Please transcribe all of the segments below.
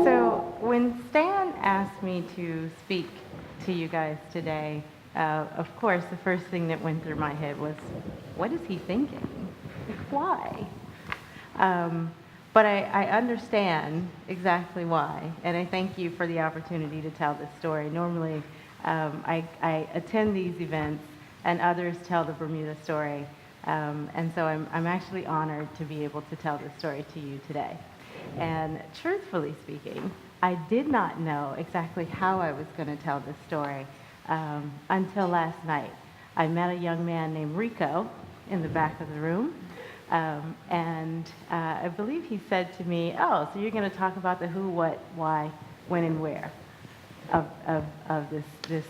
So when Stan asked me to speak to you guys today, of course, the first thing that went through my head was, what is he thinking? Like, why? Um, but I understand exactly why, and I thank you for the opportunity to tell this story. Normally, I attend these events, and others tell the Bermuda story, and so I'm actually honored to be able to tell this story to you today. And truthfully speaking, I did not know exactly how I was going to tell this story until last night. I met a young man named Rico in the back of the room, and I believe he said to me, "Oh, so you're going to talk about the who, what, why, when, and where of this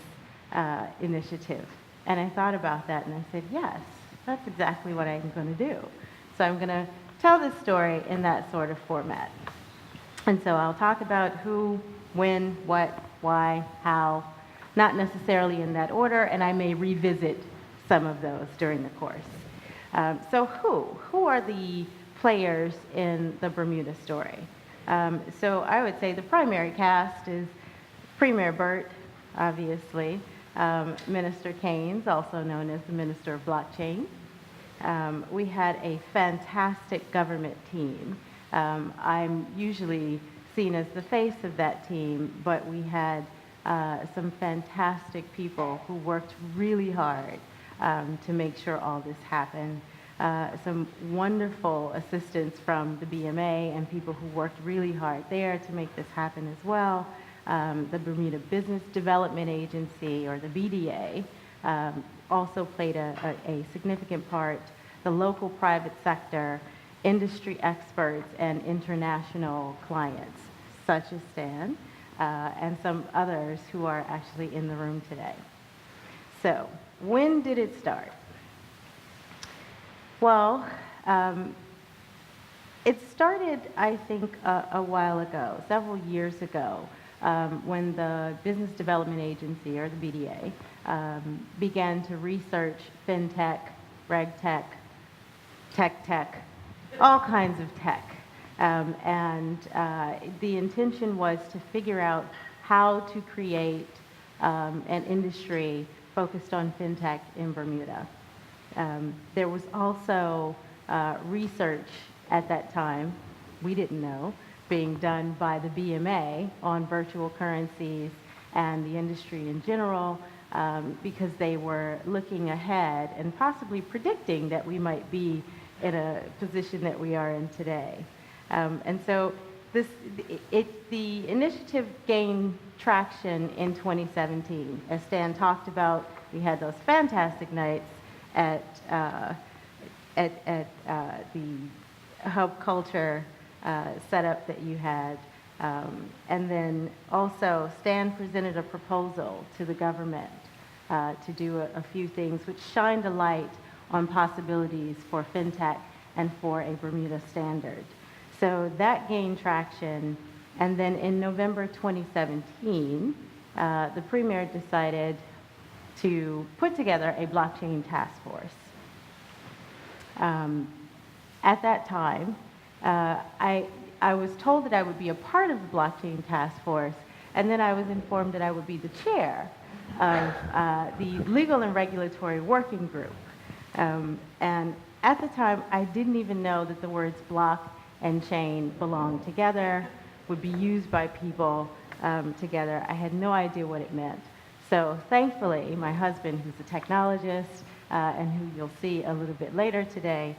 initiative." And I thought about that, and I said, "Yes, that's exactly what I'm going to do." So I'm going to tell this story in that sort of format. And so I'll talk about who, when, what, why, how, not necessarily in that order, and I may revisit some of those during the course. So who are the players in the Bermuda story? So I would say the primary cast is Premier Burt, obviously, Minister Keynes, also known as the Minister of Blockchain. We had a fantastic government team. I'm usually seen as the face of that team, but we had some fantastic people who worked really hard to make sure all this happened. Some wonderful assistance from the BMA and people who worked really hard there to make this happen as well. The Bermuda Business Development Agency, or the BDA, also played a significant part. The local private sector, industry experts, and international clients, such as Stan, and some others who are actually in the room today. So, when did it start? Well, it started, I think, a while ago, several years ago, when the Business Development Agency, or the BDA, began to research fintech, regtech, tech, all kinds of tech. And the intention was to figure out how to create an industry focused on fintech in Bermuda. There was also research at that time, we didn't know, being done by the BMA on virtual currencies and the industry in general, because they were looking ahead and possibly predicting that we might be in a position that we are in today. And so the initiative gained traction in 2017. As Stan talked about, we had those fantastic nights at the Hub Culture setup that you had. And then also Stan presented a proposal to the government to do a few things which shined a light on possibilities for fintech and for a Bermuda standard. So that gained traction, and then in November 2017, the Premier decided to put together a blockchain task force. At that time, I was told that I would be a part of the blockchain task force, and then I was informed that I would be the chair of the Legal and Regulatory Working Group. And at the time, I didn't even know that the words block and chain belonged together, would be used by people together. I had no idea what it meant. So thankfully, my husband, who's a technologist, and who you'll see a little bit later today,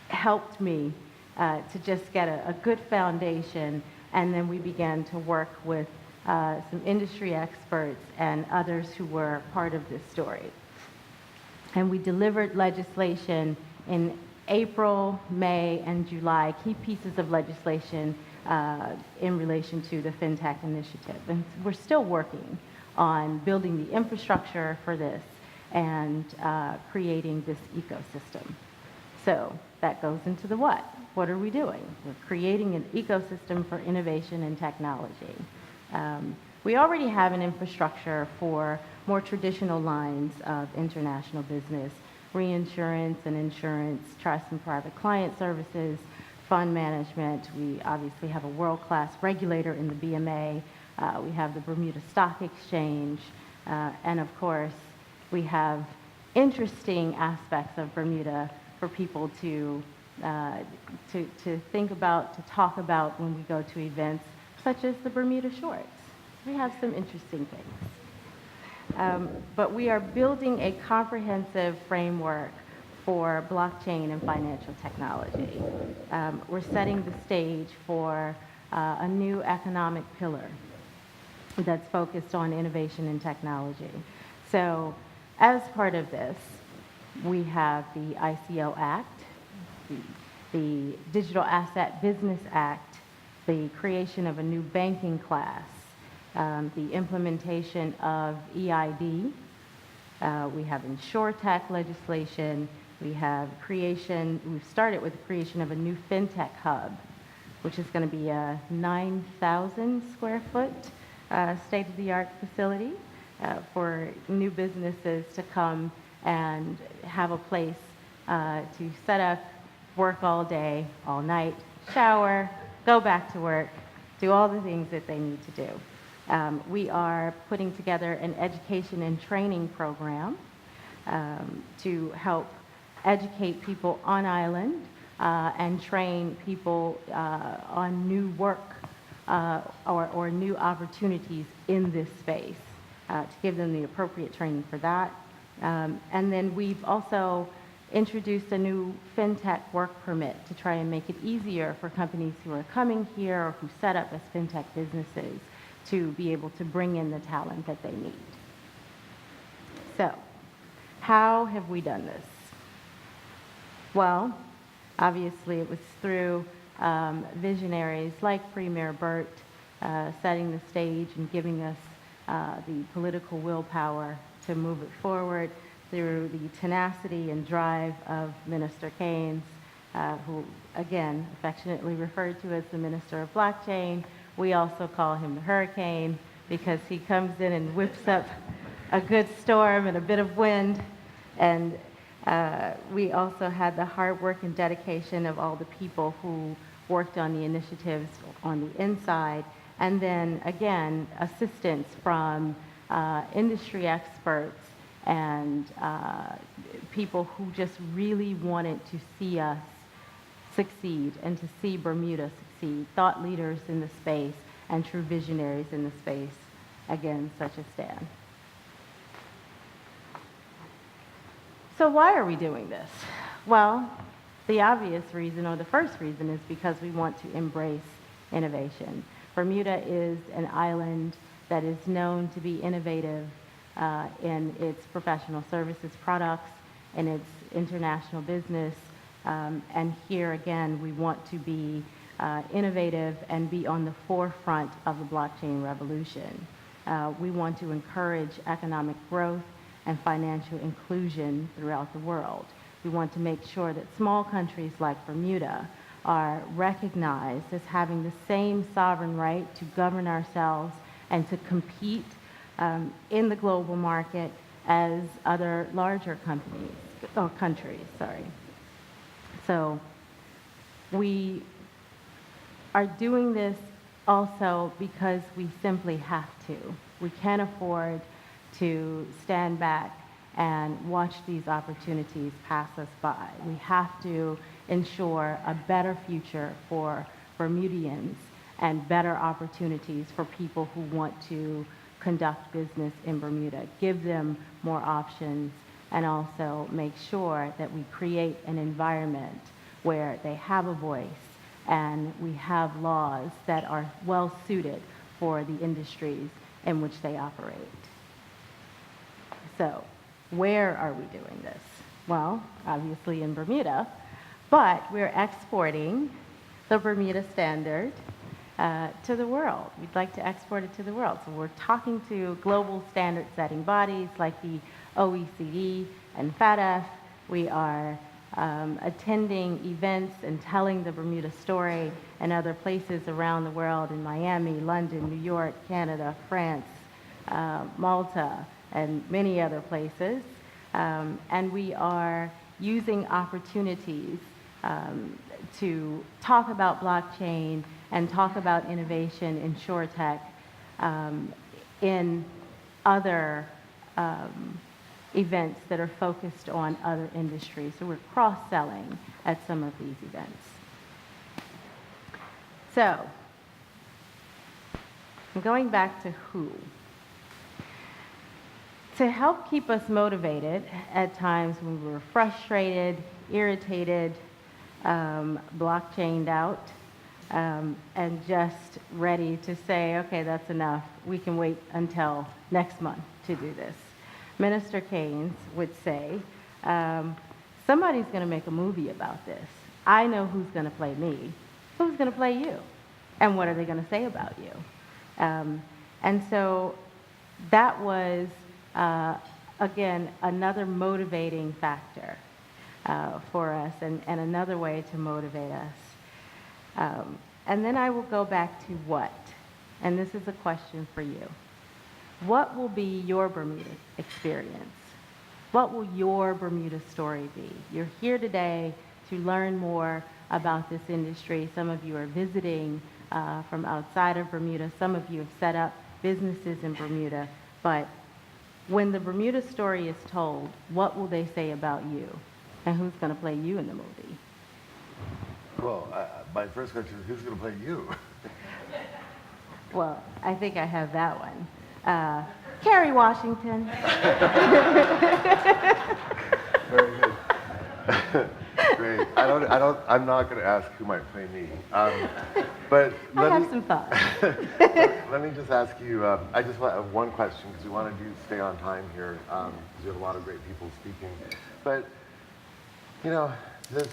helped me to just get a good foundation, and then we began to work with some industry experts and others who were part of this story. And we delivered legislation in April, May, and July, key pieces of legislation in relation to the FinTech initiative. And we're still working on building the infrastructure for this and creating this ecosystem. So that goes into the what. What are we doing? We're creating an ecosystem for innovation and technology. We already have an infrastructure for more traditional lines of international business, reinsurance and insurance, trust and private client services, fund management. We obviously have a world-class regulator in the BMA. We have the Bermuda Stock Exchange. And of course, we have interesting aspects of Bermuda for people to think about, to talk about when we go to events, such as the Bermuda Shorts. We have some interesting things. But we are building a comprehensive framework for blockchain and financial technology. We're setting the stage for a new economic pillar that's focused on innovation and technology. So as part of this, we have the ICO Act, the Digital Asset Business Act, the creation of a new banking class, the implementation of EID. We have InsurTech legislation. We have we've started with the creation of a new FinTech hub, which is going to be a 9,000 square foot state-of-the-art facility for new businesses to come and have a place to set up, work all day, all night, shower, go back to work, do all the things that they need to do. We are putting together an education and training program to help educate people on island and train people on new work or new opportunities in this space to give them the appropriate training for that. And then we've also introduced a new FinTech work permit to try and make it easier for companies who are coming here or who set up as FinTech businesses to be able to bring in the talent that they need. So, how have we done this? Well, obviously it was through visionaries like Premier Burt setting the stage and giving us the political willpower to move it forward, through the tenacity and drive of Minister Keynes, who, again, affectionately referred to as the Minister of Blockchain. We also call him the Hurricane because he comes in and whips up a good storm and a bit of wind. And we also had the hard work and dedication of all the people who worked on the initiatives on the inside. And then, again, assistance from industry experts and people who just really wanted to see us succeed and to see Bermuda succeed, thought leaders in the space and true visionaries in the space, again, such as Stan. So why are we doing this? Well, the obvious reason, or the first reason, is because we want to embrace innovation. Bermuda is an island that is known to be innovative in its professional services products, in its international business, and here again we want to be innovative and be on the forefront of the blockchain revolution. We want to encourage economic growth and financial inclusion throughout the world. We want to make sure that small countries like Bermuda are recognized as having the same sovereign right to govern ourselves and to compete in the global market as other larger countries. So we are doing this also because we simply have to. We can't afford to stand back and watch these opportunities pass us by. We have to ensure a better future for Bermudians and better opportunities for people who want to conduct business in Bermuda, give them more options, and also make sure that we create an environment where they have a voice and we have laws that are well suited for the industries in which they operate. So, where are we doing this? Well, obviously in Bermuda, but we're exporting the Bermuda Standard to the world. We'd like to export it to the world. So we're talking to global standard setting bodies like the OECD and FATF. We are attending events and telling the Bermuda story in other places around the world, in Miami, London, New York, Canada, France, Malta, and many other places. And we are using opportunities to talk about blockchain and talk about innovation in SureTech in other events that are focused on other industries. So we're cross-selling at some of these events. So, going back to who. To help keep us motivated at times when we were frustrated, irritated, blockchained out, and just ready to say, okay, that's enough. We can wait until next month to do this. Minister Keynes would say, somebody's going to make a movie about this. I know who's going to play me. Who's going to play you? And what are they going to say about you? And so that was, again, another motivating factor for us and another way to motivate us. And then I will go back to what? And this is a question for you. What will be your Bermuda experience? What will your Bermuda story be? You're here today to learn more about this industry. Some of you are visiting from outside of Bermuda. Some of you have set up businesses in Bermuda. But when the Bermuda story is told, what will they say about you? And who's going to play you in the movie? Well, my first question is, who's going to play you? Well, I think I have that one. Kerry Washington. Very good. Great. I'm not going to ask who might play me. But I have some thoughts. let me just ask you, I just want one question because we want to stay on time here because we have a lot of great people speaking. But, you know, it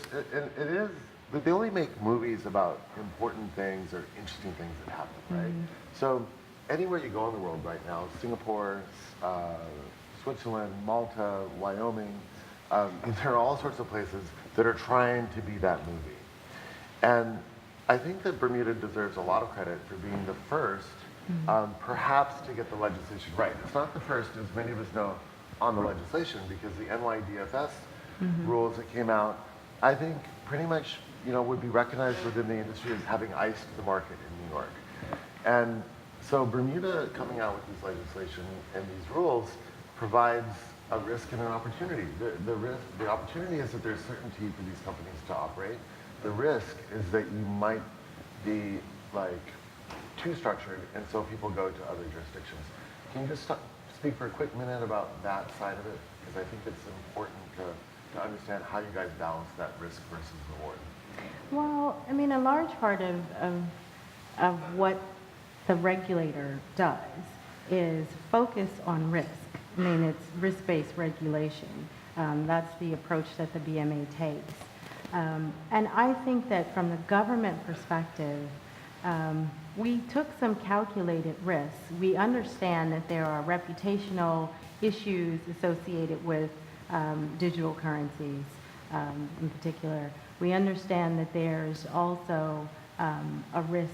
is, they only make movies about important things or interesting things that happen, right? Mm-hmm. So anywhere you go in the world right now, Singapore, Switzerland, Malta, Wyoming, there are all sorts of places that are trying to be that movie. And I think that Bermuda deserves a lot of credit for being the first, perhaps, to get the legislation right. It's not the first, as many of us know, on the legislation, because the NYDFS rules that came out, I think pretty much, would be recognized within the industry as having iced the market in New York. And so Bermuda coming out with this legislation and these rules provides a risk and an opportunity. The opportunity is that there's certainty for these companies to operate. The risk is that you might be too structured, and so people go to other jurisdictions. Can you just speak for a quick minute about that side of it? Because I think it's important to understand how you guys balance that risk versus reward. Well, I mean, a large part of what the regulator does is focus on risk. I mean, it's risk-based regulation. That's the approach that the BMA takes. And I think that from the government perspective, we took some calculated risks. We understand that there are reputational issues associated with digital currencies in particular. We understand that there's also a risk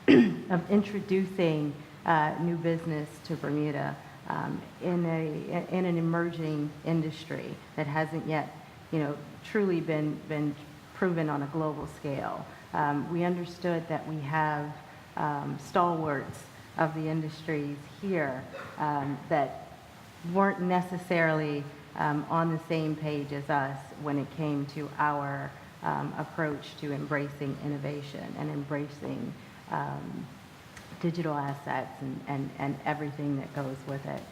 of introducing new business to Bermuda in an emerging industry that hasn't yet, truly been proven on a global scale. We understood that we have stalwarts of the industries here that weren't necessarily on the same page as us when it came to our approach to embracing innovation and embracing digital assets and everything that goes with it.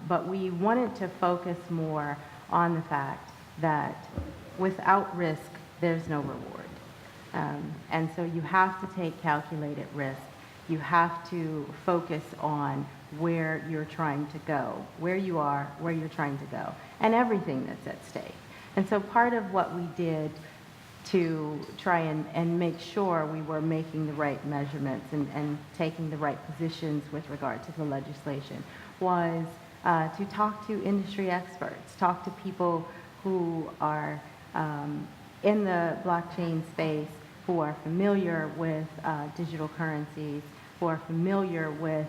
But we wanted to focus more on the fact that without risk, there's no reward. And so you have to take calculated risk. You have to focus on where you're trying to go, where you are, where you're trying to go, and everything that's at stake. And so part of what we did to try and make sure we were making the right measurements and taking the right positions with regard to the legislation was to talk to industry experts, talk to people who are in the blockchain space, who are familiar with digital currencies, who are familiar with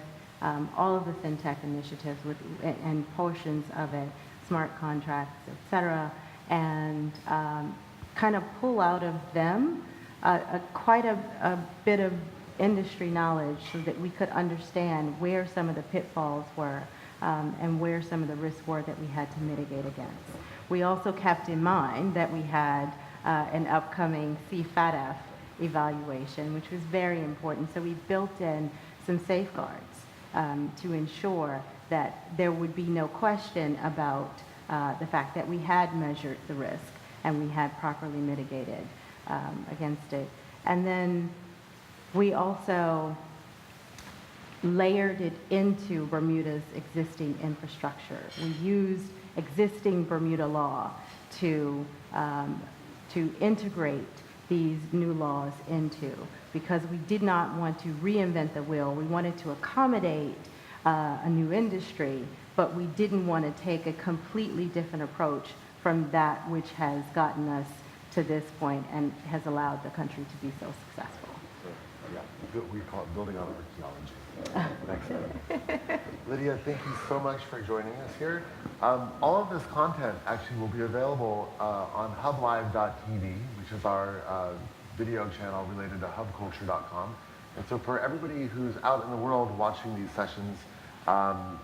all of the fintech initiatives and portions of it, smart contracts, et cetera, and kind of pull out of them quite a bit of industry knowledge so that we could understand where some of the pitfalls were and where some of the risks were that we had to mitigate against. We also kept in mind that we had an upcoming CFATF evaluation, which was very important. So we built in some safeguards to ensure that there would be no question about the fact that we had measured the risk and we had properly mitigated against it. And then we also layered it into Bermuda's existing infrastructure. We used existing Bermuda law to integrate these new laws into, because we did not want to reinvent the wheel. We wanted to accommodate a new industry, but we didn't want to take a completely different approach from that which has gotten us to this point and has allowed the country to be so successful. Yeah, we call it building on archaeology. Excellent. Lydia, thank you so much for joining us here. All of this content actually will be available on hublive.tv, which is our video channel related to hubculture.com. And so for everybody who's out in the world watching these sessions, how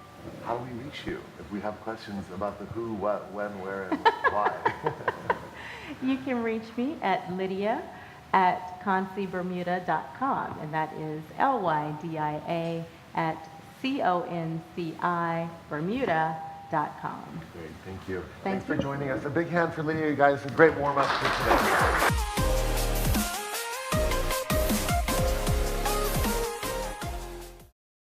do we reach you if we have questions about the who, what, when, where, and why? You can reach me at Lydia at concbermuda.com, and that is Lydia at CONCI Bermuda.com. Great, thank you. Thanks for joining us. A big hand for Lydia, you guys. A great warm-up for today.